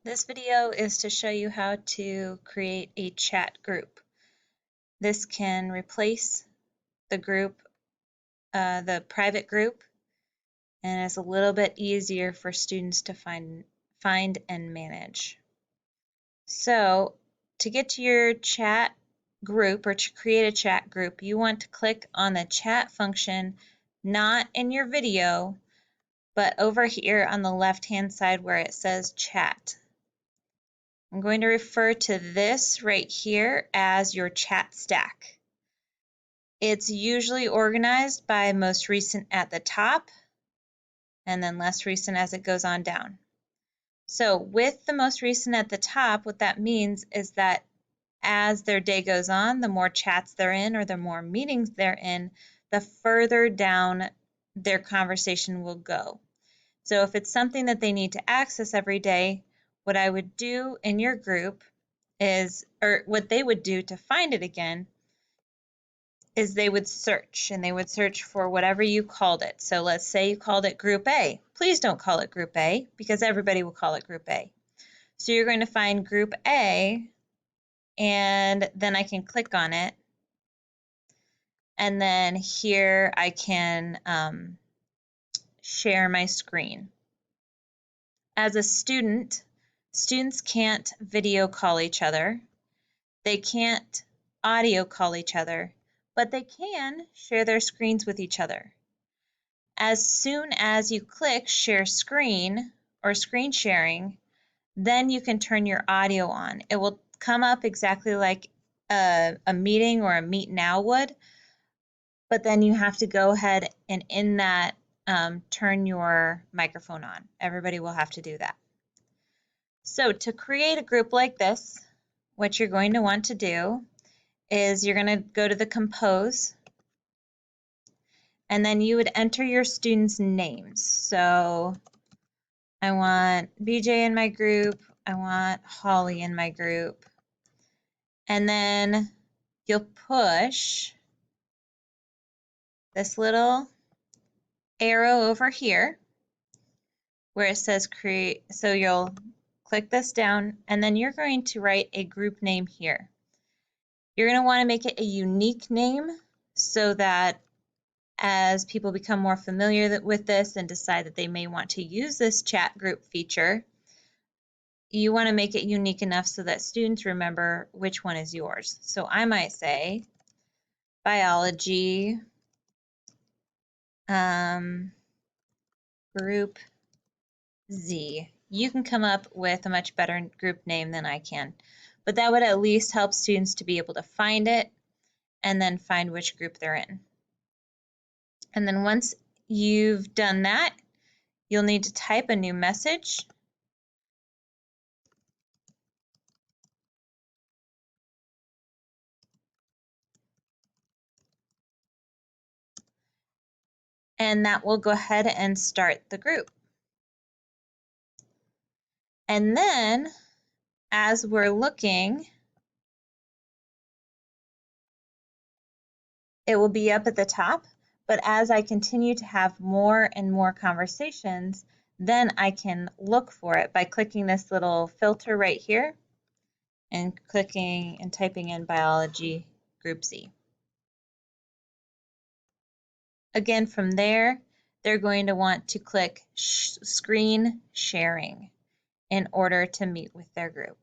This video is to show you how to create a chat group. This can replace the group, the private group, and is a little bit easier for students to find and manage. So to get to your chat group or to create a chat group, you want to click on the chat function, not in your video, but over here on the left-hand side where it says chat. I'm going to refer to this right here as your chat stack. It's usually organized by most recent at the top and then less recent as it goes on down. So with the most recent at the top, what that means is that as their day goes on, the more chats they're in or the more meetings they're in, the further down their conversation will go. So if it's something that they need to access every day, what I would do in your group is, or what they would do to find it again, is they would search, and they would search for whatever you called it. So let's say you called it Group A. Please don't call it Group A because everybody will call it Group A. So you're going to find Group A, and then I can click on it. And then here I can share my screen. As a student, students can't video call each other. They can't audio call each other, but they can share their screens with each other. As soon as you click Share Screen or Screen Sharing, then you can turn your audio on. It will come up exactly like a meeting or a Meet Now would, but then you have to go ahead and in that turn your microphone on. Everybody will have to do that. So to create a group like this, what you're going to want to do is you're going to go to the Compose, and then you would enter your students' names. So I want BJ in my group, I want Holly in my group, and then you'll push this little arrow over here where it says create. So you'll click this down, and then you're going to write a group name here. You're going to want to make it a unique name so that as people become more familiar with this and decide that they may want to use this chat group feature, you want to make it unique enough so that students remember which one is yours. So I might say biology group Z. You can come up with a much better group name than I can, but that would at least help students to be able to find it and then find which group they're in. And then once you've done that, you'll need to type a new message. And that will go ahead and start the group. And then as we're looking, it will be up at the top, but as I continue to have more and more conversations, then I can look for it by clicking this little filter right here and clicking and typing in biology group Z. Again, from there, they're going to want to click screen sharing in order to meet with their group.